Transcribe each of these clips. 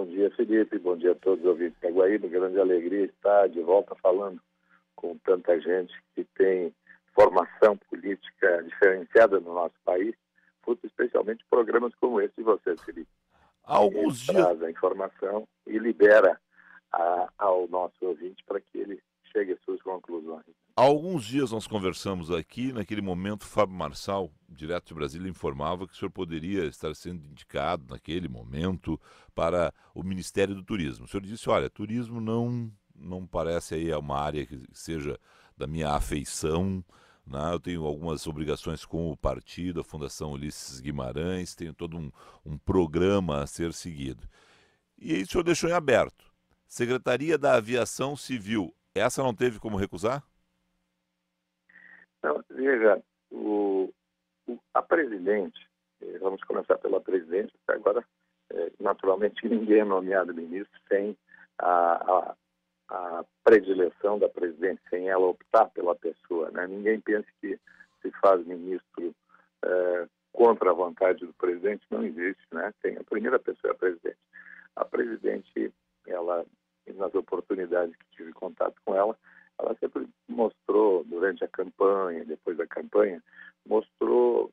Bom dia, Felipe. Bom dia a todos os ouvintes da Guaíba. Grande alegria estar de volta falando com tanta gente que tem formação política diferenciada no nosso país, fruto especialmente de programas como esse de vocês, Felipe. Há alguns dias, Traz a informação e libera ao nosso ouvinte para que ele chegue às suas conclusões. há alguns dias nós conversamos aqui, naquele momento, Fábio Marçal, direto de Brasília, informava que o senhor poderia estar sendo indicado, naquele momento, para o Ministério do Turismo. O senhor disse, olha, turismo não parece aí uma área que seja da minha afeição, né? Eu tenho algumas obrigações com o partido, a Fundação Ulisses Guimarães, tenho todo um programa a ser seguido. E aí o senhor deixou em aberto. Secretaria da Aviação Civil, essa não teve como recusar? Então, veja, a presidente, vamos começar pela presidente, porque agora, naturalmente, ninguém é nomeado ministro sem a predileção da presidente, sem ela optar pela pessoa, né? Ninguém pense que se faz ministro contra a vontade do presidente, não existe, né? A primeira pessoa é a presidente. A presidente, ela, nas oportunidades que tive contato com ela sempre mostrou, durante a campanha, depois da campanha, mostrou,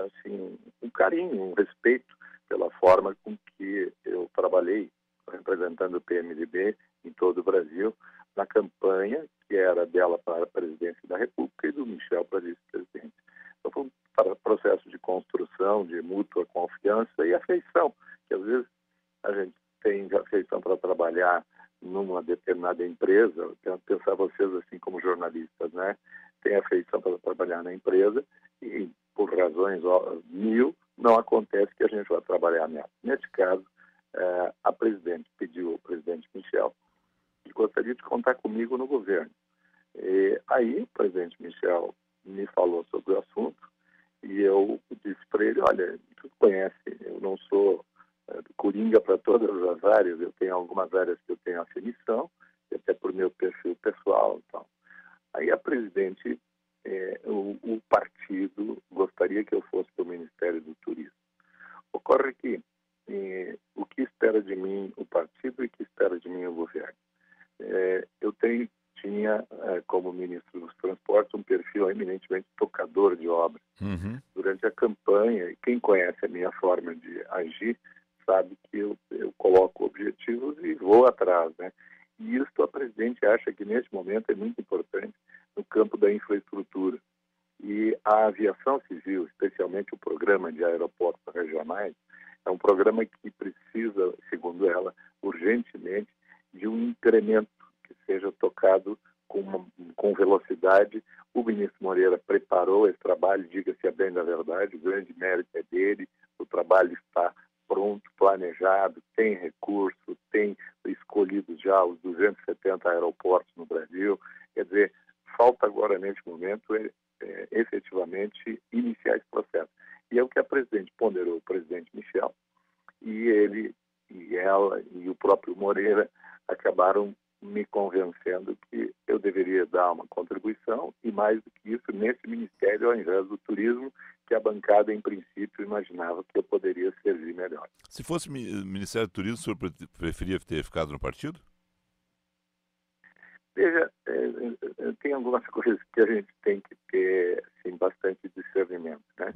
assim, um carinho, um respeito pela forma com que eu trabalhei representando o PMDB em todo o Brasil, na campanha que era dela para a presidência da República e do Michel para vice-presidente. Então foi um processo de construção, de mútua confiança e afeição, que às vezes a gente tem afeição para trabalhar numa determinada empresa, pensar vocês assim como jornalistas, né? Tem afeição para trabalhar na empresa e por razões mil não acontece que a gente vai trabalhar nela. Nesse caso, a presidente pediu ao presidente Michel que gostaria de contar comigo no governo. E aí o presidente Michel me falou sobre o assunto e eu disse para ele, olha, tu conhece, eu não sou coringa para todas as áreas, eu tenho algumas áreas que eu tenho afinição, até por meu perfil pessoal. Então. Aí a presidente, o partido gostaria que eu fosse para o Ministério do Turismo. Ocorre que o que espera de mim o partido e o que espera de mim o governo. Eu tinha como ministro dos Transportes um perfil eminentemente tocador de obras. Uhum. Durante a campanha, e quem conhece a minha forma de agir, sabe que eu coloco objetivos e vou atrás, né? E isso a presidente acha que nesse momento é muito importante no campo da infraestrutura. E a aviação civil, especialmente o programa de aeroportos regionais, é um programa que precisa, segundo ela, urgentemente de um incremento que seja tocado com velocidade. O ministro Moreira preparou esse trabalho, diga-se a bem da verdade, o grande mérito é dele, o trabalho está pronto, planejado, tem recurso, tem escolhido já os 270 aeroportos no Brasil. Quer dizer, falta agora, neste momento, efetivamente iniciar esse processo. E é o que a presidente ponderou, o presidente Michel, e ele, e ela, e o próprio Moreira acabaram me convencendo que eu deveria dar uma contribuição e, mais do que isso, nesse ministério, ao invés do turismo, que a bancada, em princípio, imaginava que eu poderia servir melhor. Se fosse Ministério do Turismo, o senhor preferia ter ficado no partido? Veja, tem algumas coisas que a gente tem que ter assim, bastante discernimento, né?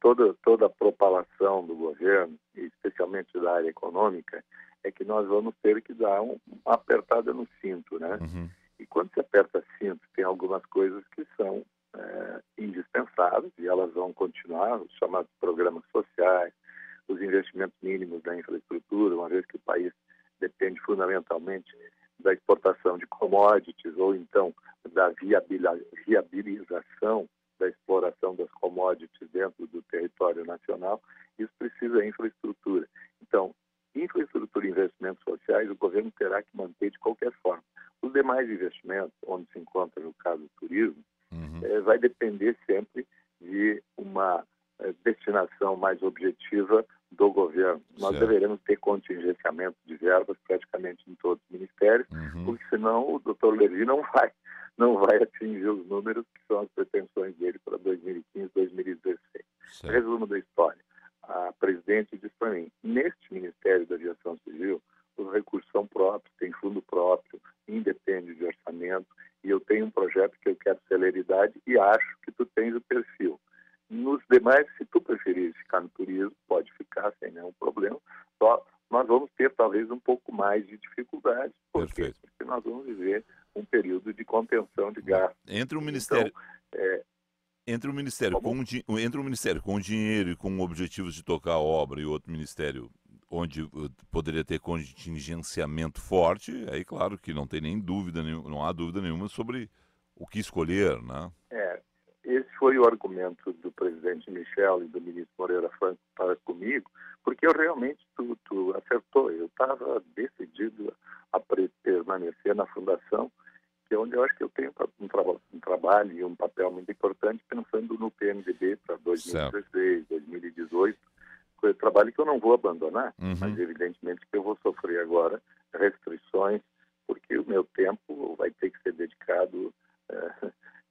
Toda a propalação do governo, especialmente da área econômica, é que nós vamos ter que dar uma apertada no cinto, né? Uhum. E quando se aperta cinto, tem algumas coisas que são indispensáveis e elas vão continuar, os chamados programas sociais, os investimentos mínimos da infraestrutura, uma vez que o país depende fundamentalmente da exportação de commodities ou então da viabilização da exploração das commodities dentro do território nacional, isso precisa de infraestrutura. Então, infraestrutura e investimentos sociais o governo terá que manter de qualquer forma. Os demais investimentos, onde se encontra no caso do turismo, vai depender sempre de uma destinação mais objetiva do governo. Nós deveremos ter contingenciamento de verbas praticamente em todos os ministérios, porque senão o doutor Levi não vai atingir os números que são as pretensões dele para 2015, 2016. Resumo da história. A presidente disse para mim, neste ministério Ministério da Aviação Civil, os recursos são próprios, tem fundo próprio, independe de orçamento, e eu tenho um projeto que eu quero celeridade e acho que tu tens o perfil. Nos demais, se tu preferir ficar no turismo, pode ficar sem nenhum problema, só nós vamos ter talvez um pouco mais de dificuldade. Por quê? Porque nós vamos viver um período de contenção de gastos. Entre o Ministério... Então, entre o Ministério com o dinheiro e com objetivos de tocar a obra e outro Ministério onde poderia ter contingenciamento forte, aí claro que não tem nem dúvida, não há dúvida nenhuma sobre o que escolher, né? Esse foi o argumento do presidente Michel e do ministro Moreira Franco para comigo, porque eu realmente, tu acertou, eu estava decidido a permanecer na fundação, que é onde eu acho que eu tenho um trabalho e um papel muito importante pensando no PMDB para 2016, 2018, trabalho que eu não vou abandonar, mas evidentemente que eu vou sofrer agora restrições, porque o meu tempo vai ter que ser dedicado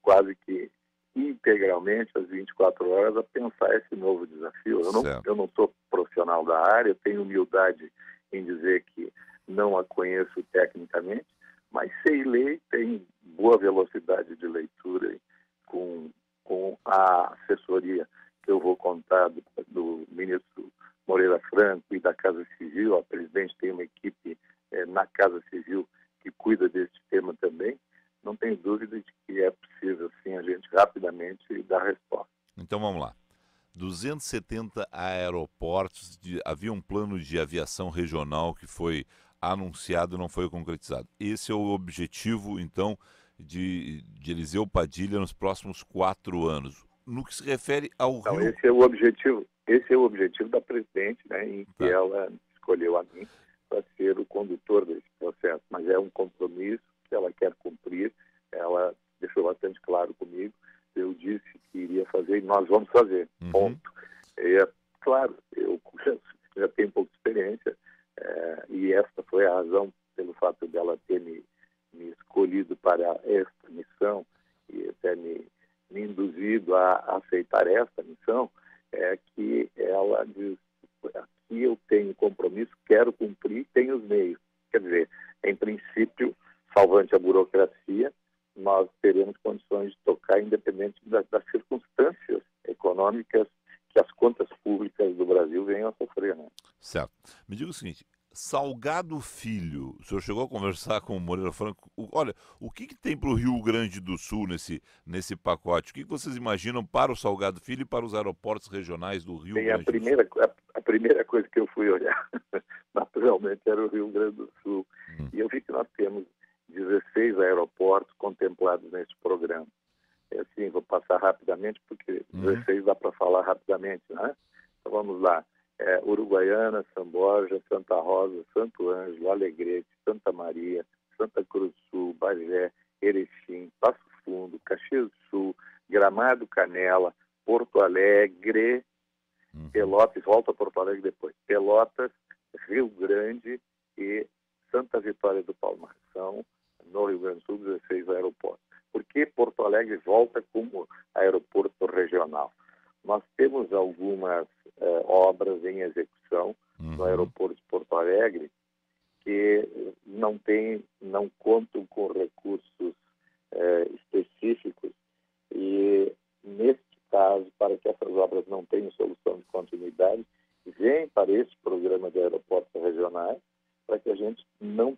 quase que integralmente às 24 horas a pensar esse novo desafio. Eu não sou profissional da área, tenho humildade em dizer que não a conheço tecnicamente, mas sei ler, tenho boa velocidade de leitura com a assessoria que eu vou contar do ministro Moreira Franco e da Casa Civil. A presidente tem uma equipe na Casa Civil que cuida desse tema também. Não tenho dúvida de que é possível, sim, a gente rapidamente dar resposta. Então vamos lá. 270 aeroportos, havia um plano de aviação regional que foi anunciado e não foi concretizado. Esse é o objetivo, então, de Eliseu Padilha nos próximos 4 anos. No que se refere ao Rio... Esse é o objetivo da presidente, né, em que ela escolheu a mim para ser o condutor desse processo. Mas é um compromisso que ela quer cumprir, ela deixou bastante claro comigo, eu disse que iria fazer e nós vamos fazer, ponto. Claro, eu já tenho um pouco de experiência e esta foi a razão pelo fato dela ter me escolhido para esta missão e até me induzido a aceitar esta missão, é que ela diz, aqui eu tenho compromisso, quero cumprir, tenho os meios. Quer dizer, em princípio, salvante a burocracia, nós teremos condições de tocar independente das circunstâncias econômicas que as contas públicas do Brasil venham a sofrer. Né? Certo. Me diga o seguinte, Salgado Filho, o senhor chegou a conversar com o Moreira Franco, olha, o que tem para o Rio Grande do Sul nesse pacote? O que vocês imaginam para o Salgado Filho e para os aeroportos regionais do Rio Grande do Sul? A primeira coisa que eu fui olhar, naturalmente, era o Rio Grande do Sul. E eu vi que nós temos 16 aeroportos contemplados nesse programa. Assim, vou passar rapidamente, porque 16 dá para falar rapidamente, né? Então vamos lá. Uruguaiana, São Borja, Santa Rosa, Santo Ângelo, Alegrete, Santa Maria, Santa Cruz do Sul, Bagé, Erechim, Passo Fundo, Caxias do Sul, Gramado, Canela, Porto Alegre, Pelotas, volta a Porto Alegre depois, Pelotas, Rio Grande e Santa Vitória do Palmar. São, no Rio Grande do Sul, 16 aeroportos. Por que Porto Alegre volta como aeroporto regional? Nós temos algumas obras em execução no aeroporto de Porto Alegre que não contam com recursos específicos e, neste caso, para que essas obras não tenham solução de continuidade, vem para esse programa de aeroportos regionais para que a gente não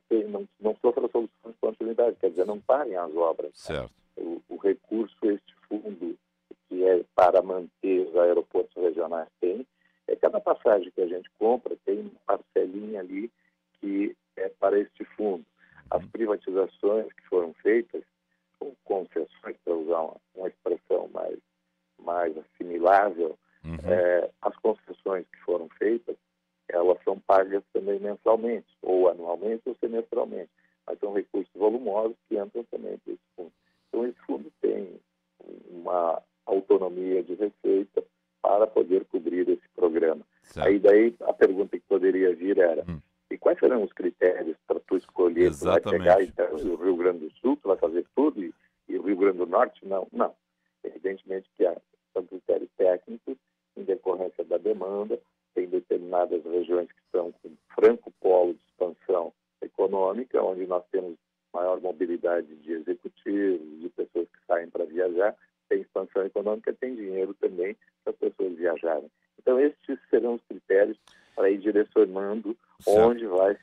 sofra solução de continuidade, quer dizer, não parem as obras. Certo. O recurso, este fundo que é para manter os aeroportos regionais tem, cada passagem que a gente compra tem uma parcelinha ali que é para este fundo. As privatizações que foram feitas, ou concessões, para usar uma expressão mais assimilável, as concessões que foram feitas, elas são pagas também mensalmente, ou anualmente, ou semestralmente, mas são recursos volumosos que entram também para esse fundo. Então, esse fundo tem uma autonomia de receita para poder cobrir esse programa. Certo. Aí daí a pergunta que poderia vir era, e quais serão os critérios para tu escolher? Exatamente. Tu vai pegar então, o Rio Grande do Sul, tu vai fazer tudo, e o Rio Grande do Norte? Não. Evidentemente que são critérios técnicos, em decorrência da demanda, tem determinadas regiões que estão com franco polo de expansão econômica, onde nós temos maior mobilidade de executivos, de pessoas que saem para viajar, tem expansão econômica, tem dinheiro também para as pessoas viajarem. Então, estes serão os critérios para ir direcionando onde vai,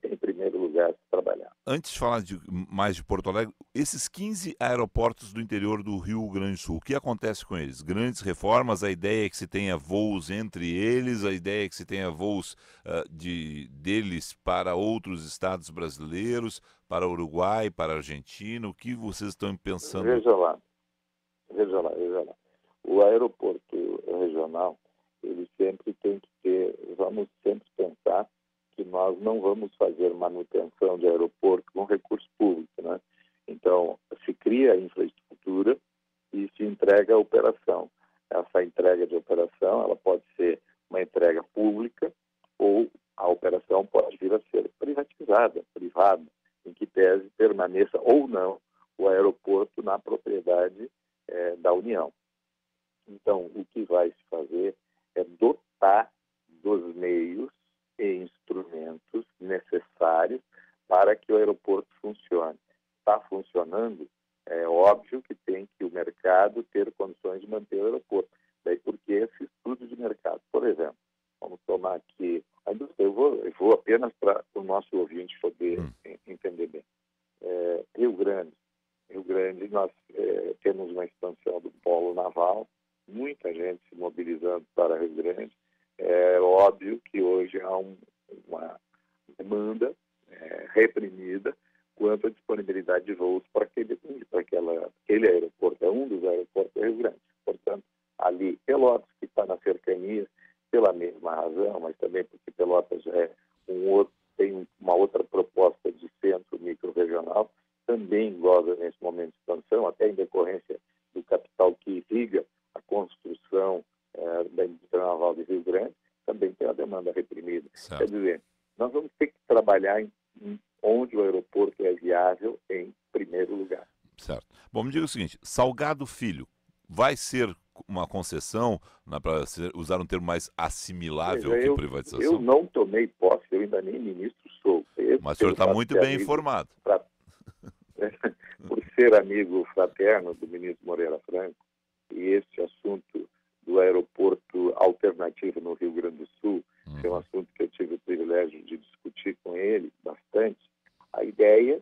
em primeiro lugar, se trabalhar. Antes de falar mais de Porto Alegre, esses 15 aeroportos do interior do Rio Grande do Sul, o que acontece com eles? Grandes reformas, a ideia é que se tenha voos entre eles, a ideia é que se tenha voos deles para outros estados brasileiros, para Uruguai, para Argentina, o que vocês estão pensando? Veja lá. O aeroporto regional, ele sempre tem que ter, vamos sempre pensar que nós não vamos fazer manutenção de aeroporto com recurso público, né? Então, se cria a infraestrutura e se entrega a operação. Essa entrega de operação, ela pode ser uma entrega pública ou a operação pode vir a ser privatizada, privada, em que tese permaneça ou não o aeroporto na propriedade da União. Então, o que vai se fazer é dotar dos meios e instrumentos necessários para que o aeroporto funcione. Está funcionando, é óbvio que tem que o mercado ter condições de manter o aeroporto. Daí porque esse estudo de mercado, por exemplo, vamos tomar aqui, eu vou apenas para o nosso ouvinte poder entender bem. Rio Grande, nós temos uma expansão do polo naval, muita gente se mobilizando para Rio Grande. É óbvio que hoje há uma demanda reprimida quanto à disponibilidade de voos para aquele aeroporto. É um dos aeroportos do Rio Grande. Portanto, ali, Pelotas, que está na cercania, pela mesma razão, mas também porque Pelotas já é tem uma outra proposta de centro micro-regional, também goza nesse momento de expansão, até em decorrência do capital que irriga a construção da indústria naval de Rio Grande, também tem a demanda reprimida. Certo. Quer dizer, nós vamos ter que trabalhar em onde o aeroporto é viável em primeiro lugar. Certo. Bom, me diga o seguinte, Salgado Filho, vai ser uma concessão, para usar um termo mais assimilável que privatização? Eu não tomei posse, eu ainda nem ministro sou. Mas o senhor está muito bem informado. Por ser amigo fraterno do ministro Moreira Franco, e este assunto do aeroporto alternativo no Rio Grande do Sul, que é um assunto que eu tive o privilégio de discutir com ele bastante, a ideia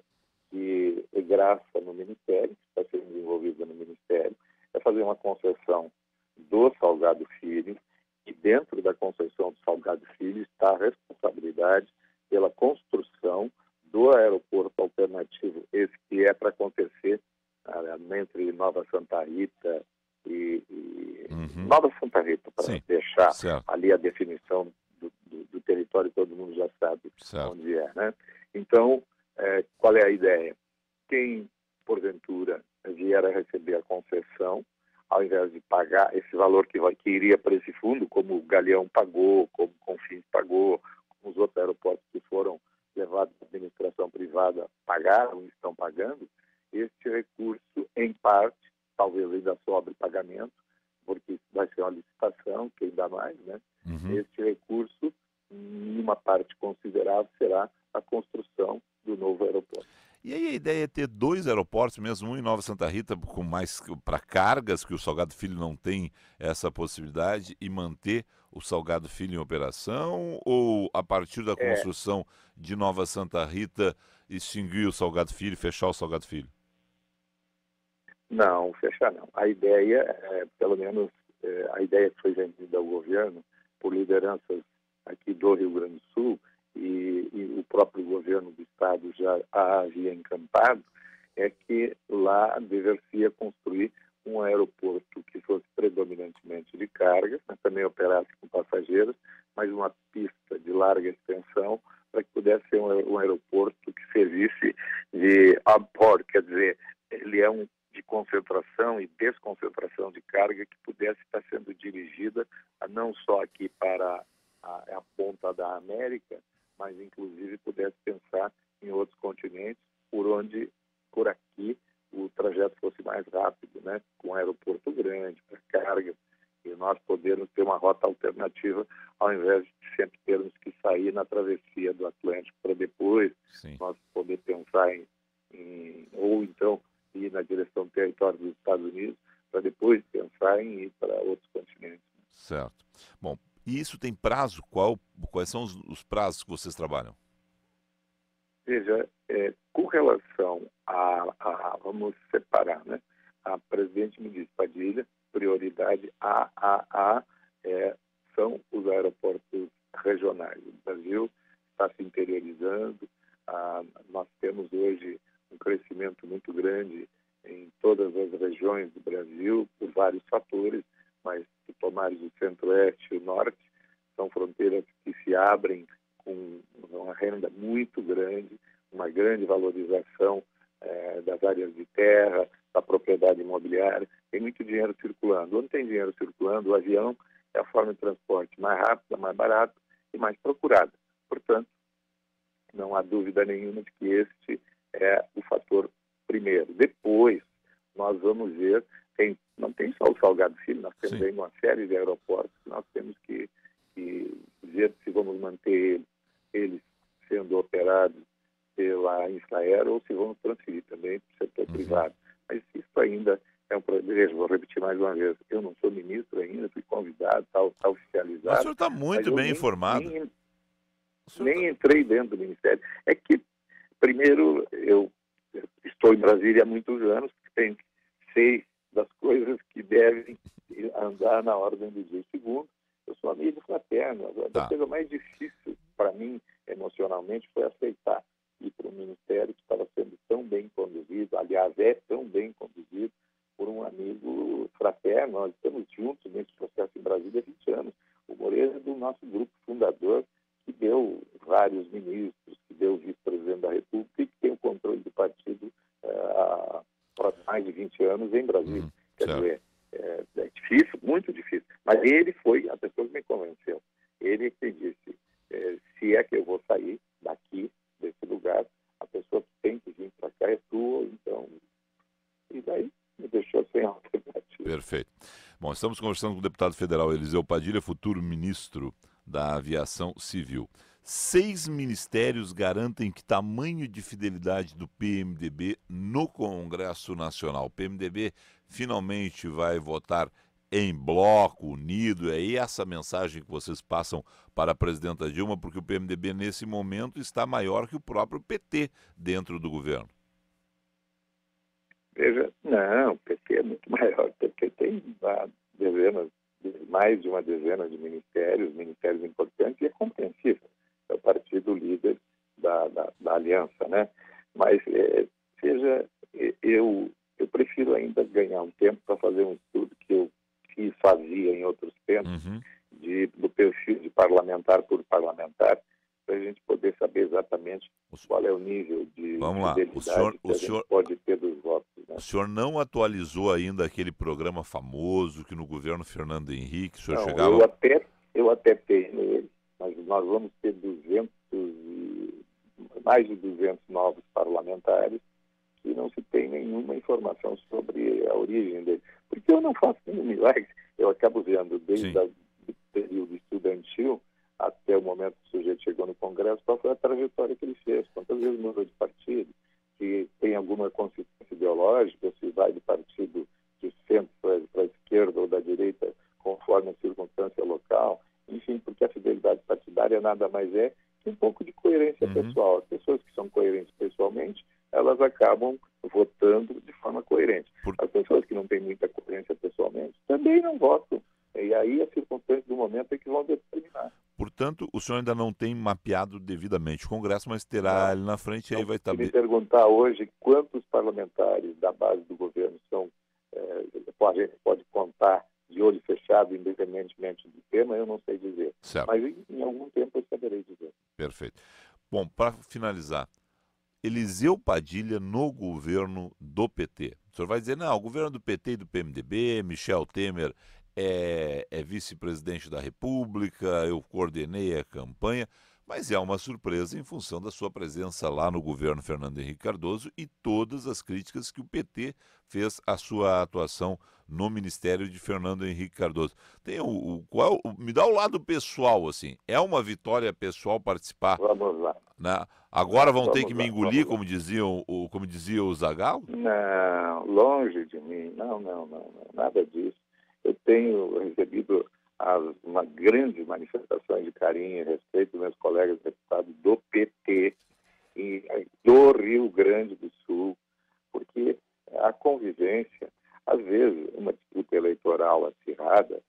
que é graça no Ministério, que está sendo desenvolvida no Ministério, é fazer uma concessão do Salgado Filho, e dentro da concessão do Salgado Filho está a responsabilidade pela construção do aeroporto alternativo, esse que é para acontecer entre Nova Santa Rita e Nova Santa Rita, para deixar ali a definição do território, todo mundo já sabe onde é, né? Então, qual é a ideia? Quem, porventura, vier a receber a concessão, ao invés de pagar esse valor que iria para esse fundo, como o Galeão pagou, como o Confins pagou, como os outros aeroportos que foram levados à administração privada pagaram e estão pagando, este recurso, em parte, talvez ainda sobre pagamento, porque vai ser uma licitação, que ainda mais, né? Este recurso, em uma parte considerável, será a construção do novo aeroporto. E aí a ideia é ter 2 aeroportos, mesmo um em Nova Santa Rita, com mais para cargas, que o Salgado Filho não tem essa possibilidade, e manter o Salgado Filho em operação, ou a partir da construção de Nova Santa Rita, extinguir o Salgado Filho, fechar o Salgado Filho? Não, fechar não. A ideia, pelo menos a ideia que foi vendida ao governo por lideranças aqui do Rio Grande do Sul, e o próprio governo do estado já a havia encantado, é que lá deveria construir um aeroporto que fosse predominantemente de carga, mas também operasse com passageiros, mas uma pista de larga extensão para que pudesse ser um aeroporto que servisse de hub-port, quer dizer, ele é de concentração e desconcentração de carga que pudesse estar sendo dirigida não só aqui para a ponta da América, mas inclusive pudesse pensar em outros continentes por aqui o trajeto fosse mais rápido, né? Com um aeroporto grande, para carga. e nós podermos ter uma rota alternativa, ao invés de sempre termos que sair na travessia do Atlântico para depois Sim. nós poder pensar ou então ir na direção do território dos Estados Unidos, para depois pensar em ir para outros continentes. Certo. Bom, e isso tem prazo? Quais são os prazos que vocês trabalham? Veja, com relação vamos separar, né? A presidente me disse, Padilha, prioridade são os aeroportos regionais. O Brasil está se interiorizando, nós temos hoje um crescimento muito grande em todas as regiões do Brasil, por vários fatores, mas se tomares o centro-oeste e o norte, são fronteiras que se abrem com uma renda muito grande, uma grande valorização das áreas de terra, da propriedade imobiliária, tem muito dinheiro circulando. Onde tem dinheiro circulando, o avião é a forma de transporte mais rápida, mais barata e mais procurada. Portanto, não há dúvida nenhuma de que este é o fator primeiro. Depois, nós vamos ver, não tem só o Salgado Filho, nós temos aí uma série de aeroportos que nós temos que ver se vamos manter eles sendo operados pela Infraero ou se vamos transferir também para o setor privado. Mas isso ainda é um problema. Vou repetir mais uma vez, eu não sou ministro ainda, fui convidado, está oficializado. O senhor está muito bem informado. Nem entrei dentro do Ministério. É que, primeiro, eu estou em Brasília há muitos anos, sei das coisas que devem andar na ordem do dia. Segundo, eu sou amigo fraterno. A coisa mais difícil para mim, emocionalmente, foi aceitar ir para um ministério que estava sendo tão bem conduzido, aliás, é tão bem conduzido por um amigo fraterno. Nós estamos juntos nesse processo em Brasília há 20 anos. O Moreira é do nosso grupo fundador, que deu vários ministros, que deu vice-presidente da República e que tem o controle do partido há mais de 20 anos em Brasília. Quer dizer, é difícil, muito difícil. Mas ele foi a pessoa que me convenceu. Ele que disse, se é que eu vou sair daqui, desse lugar, a pessoa que tem que vir para cá é tua, então... E daí me deixou sem alternativa. Perfeito. Bom, estamos conversando com o deputado federal Eliseu Padilha, futuro ministro da Aviação Civil. 6 ministérios garantem que tamanho de fidelidade do PMDB no Congresso Nacional. O PMDB finalmente vai votar em bloco, unido. É essa mensagem que vocês passam para a presidenta Dilma, porque o PMDB, nesse momento, está maior que o próprio PT dentro do governo. Veja, não, o PT é muito maior. O PT tem mais de uma dezena de ministérios importantes, e é compreensível. É o partido líder da aliança, né? Mas, veja, eu prefiro ainda ganhar um tempo para fazer um estudo que eu fazia em outros tempos, do perfil de parlamentar por parlamentar, para a gente poder saber exatamente qual é o nível de fidelidade que a gente pode ter dos votos. Né? O senhor não atualizou ainda aquele programa famoso que no governo Fernando Henrique o senhor não, chegava... Eu até tenho ele, mas nós vamos ter mais de 200 novos parlamentares e não se tem nenhuma informação sobre a origem dele. Porque eu não faço nenhum milagre. Eu acabo vendo desde o período estudantil até o momento que o sujeito chegou no Congresso, qual foi a trajetória que ele fez, quantas vezes mudou de partido, se tem alguma consistência ideológica, se vai do partido de centro para a esquerda ou da direita, conforme a circunstância local, enfim, porque a fidelidade partidária nada mais é que um pouco de coerência pessoal. As pessoas que são coerentes pessoalmente, elas acabam votando de forma coerente. As pessoas que não têm muita coerência pessoalmente também não votam. E aí as circunstâncias do momento é que vão determinar. Portanto, o senhor ainda não tem mapeado devidamente o Congresso, mas terá ali na frente, aí vai estar... Se me perguntar hoje quantos parlamentares da base do governo a gente pode contar de olho fechado, independentemente do tema, eu não sei dizer. Certo. Mas em algum tempo eu saberei dizer. Perfeito. Bom, para finalizar, Eliseu Padilha no governo do PT. O senhor vai dizer, não, o governo do PT e do PMDB, Michel Temer é vice-presidente da República, eu coordenei a campanha. Mas é uma surpresa em função da sua presença lá no governo Fernando Henrique Cardoso e todas as críticas que o PT fez à sua atuação no ministério de Fernando Henrique Cardoso. Tem me dá o lado pessoal, assim. É uma vitória pessoal participar, Vamos lá. né? Agora vão ter que Vamos me lá, engolir, vamos lá. como dizia o Zagallo? Não, longe de mim. Não, não, não, não, nada disso. Eu tenho recebido uma grande manifestações de carinho e respeito dos meus colegas deputados do PT e do Rio Grande do Sul, porque a convivência, às vezes, uma disputa eleitoral acirrada,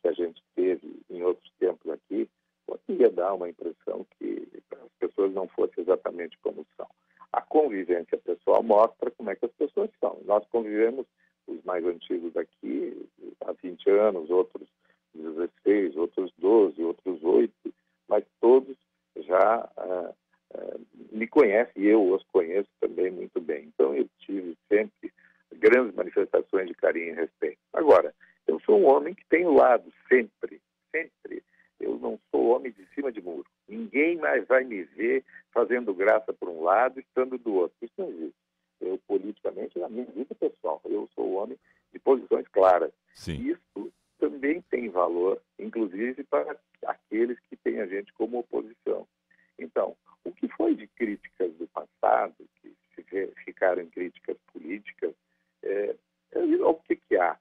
que a gente teve em outros tempos aqui, poderia dar uma impressão que as pessoas não fossem exatamente como são. A convivência pessoal mostra como é que as pessoas são. Nós convivemos, os mais antigos aqui, há 20 anos, outros 16, outros 12, outros 8, mas todos já me conhecem e eu os conheço também muito bem. Então, eu tive sempre grandes manifestações de carinho e respeito. Agora, eu sou um homem que tem lado, sempre, sempre. Eu não sou homem de cima de muro. Ninguém mais vai me ver fazendo graça por um lado e estando do outro. Isso não existe. Eu, politicamente, na minha vida pessoal, eu sou um homem de posições claras. Sim. Isso também tem valor, inclusive para aqueles que têm a gente como oposição. Então, o que foi de críticas do passado, que ficaram em críticas políticas, o que há?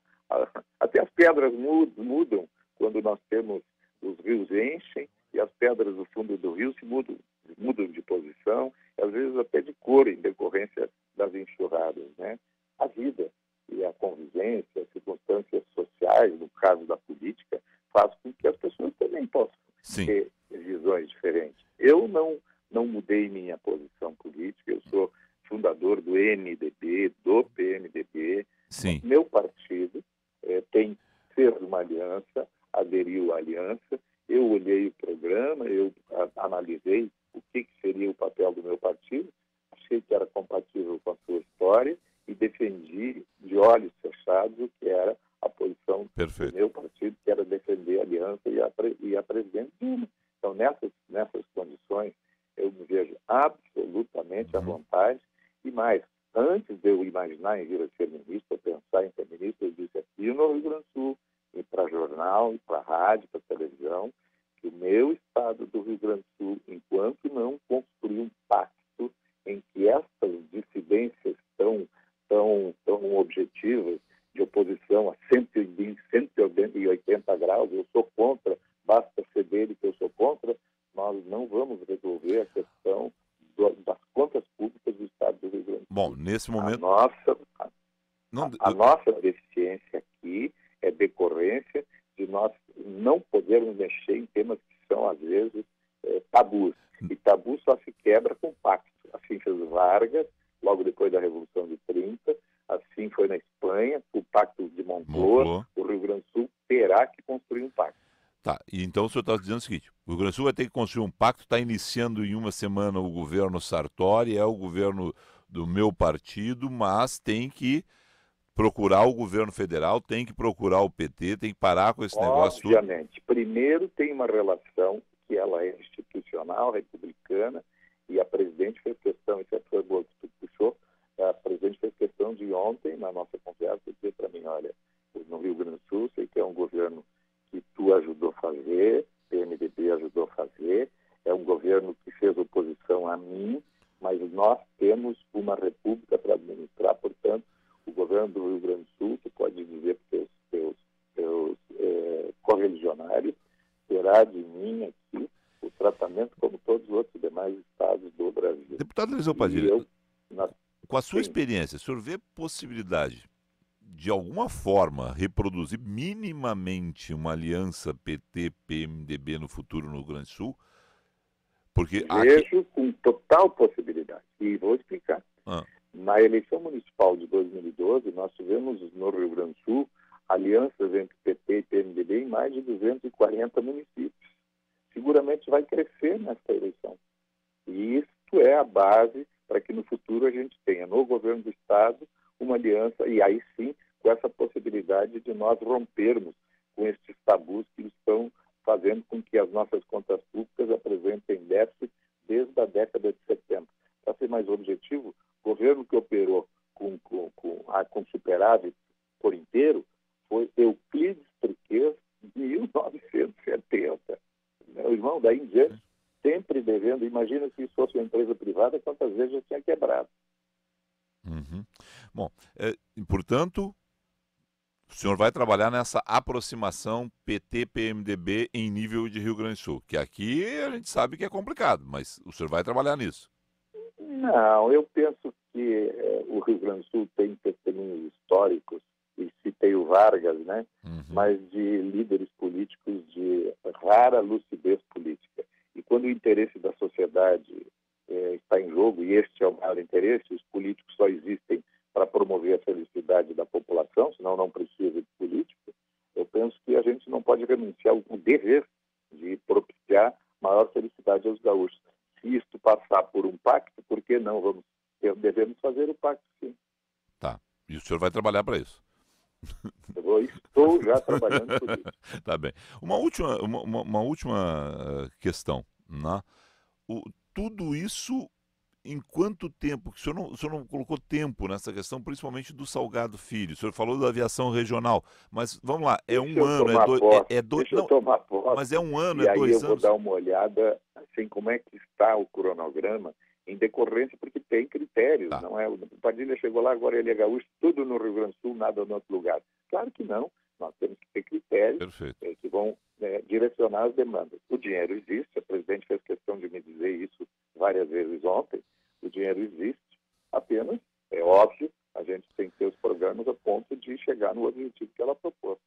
Até as pedras mudam quando nós temos os rios enchem e as pedras do fundo do rio se mudam de posição, e às vezes até de cor em decorrência das enxurradas, né? A vida e a convivência, as circunstâncias sociais, no caso da política, faz com que as pessoas também possam ter visões diferentes. Eu não mudei minha posição política, eu sou fundador do MDB, do PMDB. Sim. Meu partido tem fez uma aliança, aderiu à aliança, eu olhei o programa, eu analisei o que seria o papel do meu partido, achei que era compatível com a sua história e defendi de olhos fechados o que era a posição do meu partido, que era defender a aliança e a presidente Dilma. Então, nessas condições, eu me vejo absolutamente à vontade e mais. Antes de eu imaginar em vir a ser ministro, pensar em ser ministro, eu disse aqui no Rio Grande do Sul, e para jornal, e para rádio, para televisão, que o meu estado do Rio Grande do Sul, enquanto não construir um pacto em que essas dissidências tão objetivas de oposição a 120, 180 graus, eu sou contra, basta ceder que eu sou contra, nós não vamos resolver a questão das contas públicas do estado do Rio Grande do Sul. Bom, nesse momento... A nossa deficiência aqui é decorrência de nós não podermos mexer em temas que são, às vezes, tabus. E tabu só se quebra com pacto. Assim fez Vargas, logo depois da Revolução de 30, assim foi na Espanha, o Pacto de Moncloa. O Rio Grande do Sul terá que construir um pacto. Tá, e então o senhor está dizendo o seguinte, o Rio Grande do Sul vai ter que construir um pacto, está iniciando em uma semana o governo Sartori, é o governo do meu partido, mas tem que procurar o governo federal, tem que procurar o PT, tem que parar com esse negócio tudo. Obviamente. Primeiro tem uma relação que ela é institucional, republicana, e a presidente fez questão, isso foi boa que tu puxou, a presidente fez questão de ontem, na nossa conversa, dizer para mim, olha, no Rio Grande do Sul, sei que é um governo que tu ajudou a fazer, o PMDB ajudou a fazer, é um governo que fez oposição a mim, mas nós temos uma república para administrar, portanto, o governo do Rio Grande do Sul, tu pode dizer para os teus correligionários, terá de mim aqui o tratamento como todos os outros demais estados do Brasil. Deputado Eliseu Padilha, com a sua experiência, o senhor vê possibilidade de alguma forma reproduzir minimamente uma aliança PT-PMDB no futuro no Rio Grande do Sul? Porque vejo com total possibilidade. E vou explicar. Na eleição municipal de 2012, nós tivemos no Rio Grande do Sul alianças entre PT e PMDB em mais de 240 municípios. Seguramente vai crescer nesta eleição. E isso é a base para que no futuro a gente tenha no governo do Estado uma aliança, e aí sim, com essa possibilidade de nós rompermos com estes tabus que estão fazendo com que as nossas contas públicas apresentem déficit desde a década de 70. Para ser mais objetivo, o governo que operou com superávit por inteiro foi Euclides Truquet, de 1970. Meu irmão, daí em diante, sempre devendo. Imagina se isso fosse uma empresa privada, quantas vezes já tinha quebrado. Uhum. Bom, portanto, o senhor vai trabalhar nessa aproximação PT-PMDB em nível de Rio Grande do Sul, que aqui a gente sabe que é complicado, mas o senhor vai trabalhar nisso. Não, eu penso que o Rio Grande do Sul tem testemunhos históricos, e citei o Vargas, né? Mas de líderes políticos de rara lucidez política. E quando o interesse da sociedade está em jogo, e este é o maior interesse, os políticos só existem para promover a felicidade da população, senão não precisa de político, eu penso que a gente não pode renunciar ao dever de propiciar maior felicidade aos gaúchos. Se isto passar por um pacto, por que não devemos fazer o pacto, sim. Tá. E o senhor vai trabalhar para isso? Estou já trabalhando por isso. Tá bem. Uma última questão, né? Tudo isso, em quanto tempo? O senhor não colocou tempo nessa questão, principalmente do Salgado Filho. O senhor falou da aviação regional, mas vamos lá, é um ano, Deixa eu tomar posse. Mas é um ano, e é 2 anos? E aí eu vou dar uma olhada, assim, como é que está o cronograma, em decorrência, porque tem critérios, tá. Não é? O Padilha chegou lá, agora ele é gaúcho, tudo no Rio Grande do Sul, nada no outro lugar. Claro que não. Nós temos que ter critérios que vão direcionar as demandas. O dinheiro existe, a presidente fez questão de me dizer isso várias vezes ontem, o dinheiro existe, apenas, é óbvio, a gente tem que ter os programas a ponto de chegar no objetivo que ela propôs.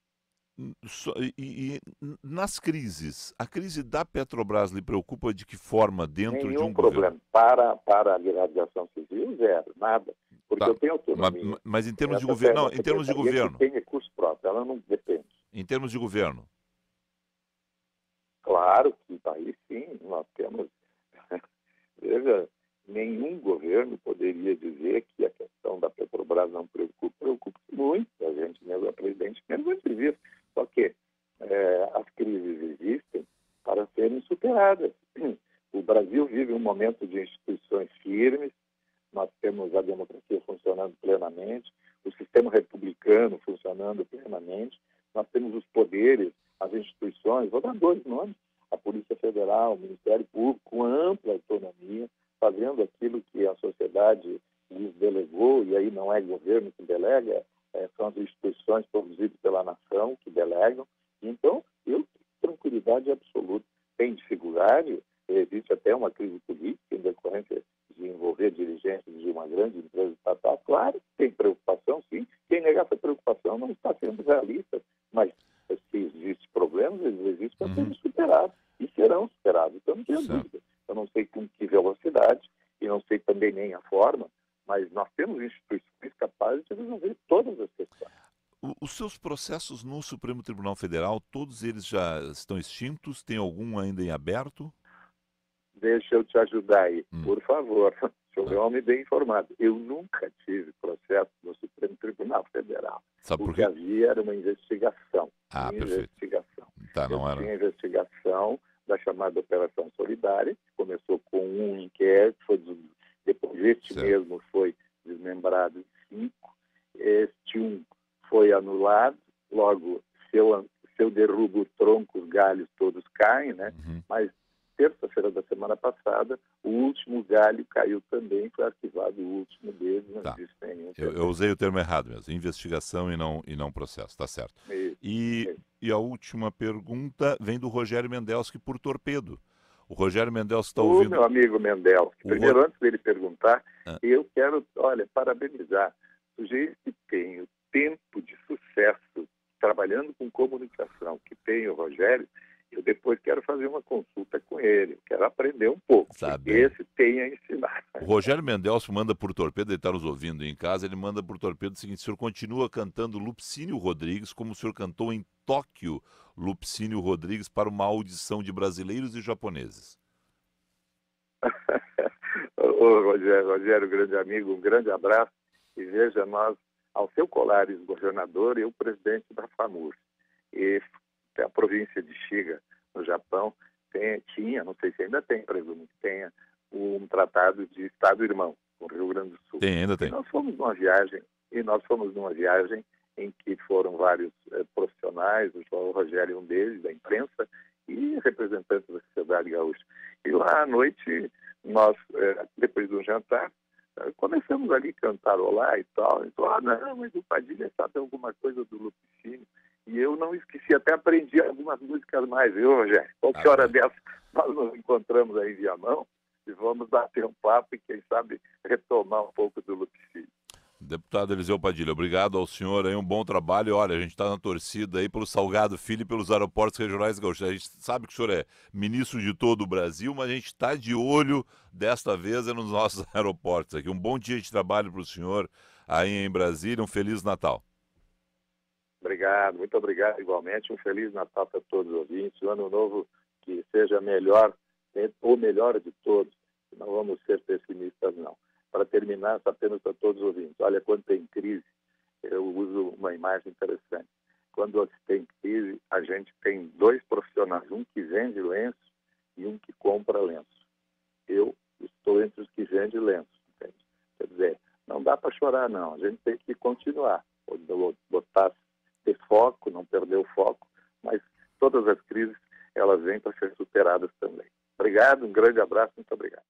E nas crises, a crise da Petrobras lhe preocupa de que forma dentro de um problema. governo? Para a aviação civil, zero, nada. Porque eu tenho autonomia. Mas em termos de governo, não, em termos de governo. Tem recurso próprio, ela não depende. Em termos de governo? Claro que aí sim, nós temos... Veja, nenhum governo poderia dizer que a questão da Petrobras não preocupa muito a gente mesmo, a presidente mesmo entrevista. Só que as crises existem para serem superadas. O Brasil vive um momento de instituições firmes, nós temos a democracia funcionando plenamente, o sistema republicano funcionando plenamente, nós temos os poderes, as instituições, vou dar 2 nomes, a Polícia Federal, o Ministério Público, com ampla autonomia, fazendo aquilo que a sociedade lhes delegou, e aí não é governo que delega, são as instituições produzidas pela nação que delegam. Então, eu tenho tranquilidade absoluta. Tem dificuldade, existe até uma crise política em decorrência de envolver dirigentes de uma grande empresa estatal. Claro que tem preocupação, sim. Quem negar essa preocupação não está sendo realista, mas se existem problemas, eles existem para serem superados e serão superados. Então, não tenho dúvida. Eu não sei com que velocidade e não sei também nem a forma, mas nós temos instituições capazes de resolver todas as questões. Os seus processos no Supremo Tribunal Federal, todos eles já estão extintos? Tem algum ainda em aberto? Deixa eu te ajudar aí, por favor. O senhor é um homem bem informado. Eu nunca tive processo no Supremo Tribunal Federal. Sabe por quê? O que havia era uma investigação. Perfeito. Tá, não era. Tinha investigação da chamada Operação Solidária, que começou com um inquérito, depois este mesmo foi desmembrado em 5. Este foi anulado, logo, se eu derrubo o tronco, os galhos todos caem, né? Mas terça-feira da semana passada, o último galho caiu também, foi arquivado o último deles, não existe nenhum. Eu usei o termo errado mesmo, investigação e não processo, tá certo. E a última pergunta vem do Rogério Mendelski por Torpedo. O Rogério Mendelski está ouvindo... meu amigo Mendelski, primeiro, antes dele perguntar, eu quero, parabenizar o sujeito que tem o tempo de sucesso trabalhando com comunicação que tem o Rogério. Eu depois quero fazer uma consulta com ele, quero aprender um pouco, porque esse tem a ensinar. O Rogério Mendelski manda por Torpedo, ele está nos ouvindo em casa, ele manda por Torpedo o seguinte: o senhor continua cantando Lupicínio Rodrigues como o senhor cantou em Tóquio, Lupicínio Rodrigues, para uma audição de brasileiros e japoneses. Ô, Rogério, grande amigo, um grande abraço. E veja, nós, Alceu Colares, governador, e o presidente da FAMUR. E a província de Xiga, no Japão, tinha, não sei se ainda tem, presumo que tenha, um tratado de Estado-irmão com o Rio Grande do Sul. Tem, ainda E tem. nós fomos numa viagem em que foram vários profissionais, o João Rogério, um deles, da imprensa, e representantes da sociedade gaúcha. E lá à noite, nós, depois do jantar, começamos ali a cantarolar e tal. Então, não, mas o Padilha sabe alguma coisa do Lupicínio. E eu não esqueci, até aprendi algumas músicas mais, viu, Rogério? Qualquer hora dessa, nós nos encontramos aí em Viamão e vamos bater um papo e, quem sabe, retomar um pouco do Lupicínio. Deputado Eliseu Padilha, obrigado ao senhor aí, um bom trabalho. E olha, a gente está na torcida aí pelo Salgado Filho e pelos aeroportos regionais gaúchos. A gente sabe que o senhor é ministro de todo o Brasil, mas a gente está de olho, desta vez, nos nossos aeroportos aqui. Um bom dia de trabalho para o senhor aí em Brasília, um Feliz Natal. Obrigado, muito obrigado igualmente. Um Feliz Natal para todos os ouvintes. Um ano novo que seja melhor, ou melhor de todos. Não vamos ser pessimistas, não. Para terminar, apenas para todos os ouvintes. Olha, quando tem crise, eu uso uma imagem interessante. Quando tem crise, a gente tem dois profissionais, um que vende lenço e um que compra lenço. Eu estou entre os que vendem lenço, entende? Quer dizer, não dá para chorar, não. A gente tem que continuar, ter foco, não perder o foco, mas todas as crises, elas vêm para ser superadas também. Obrigado, um grande abraço, muito obrigado.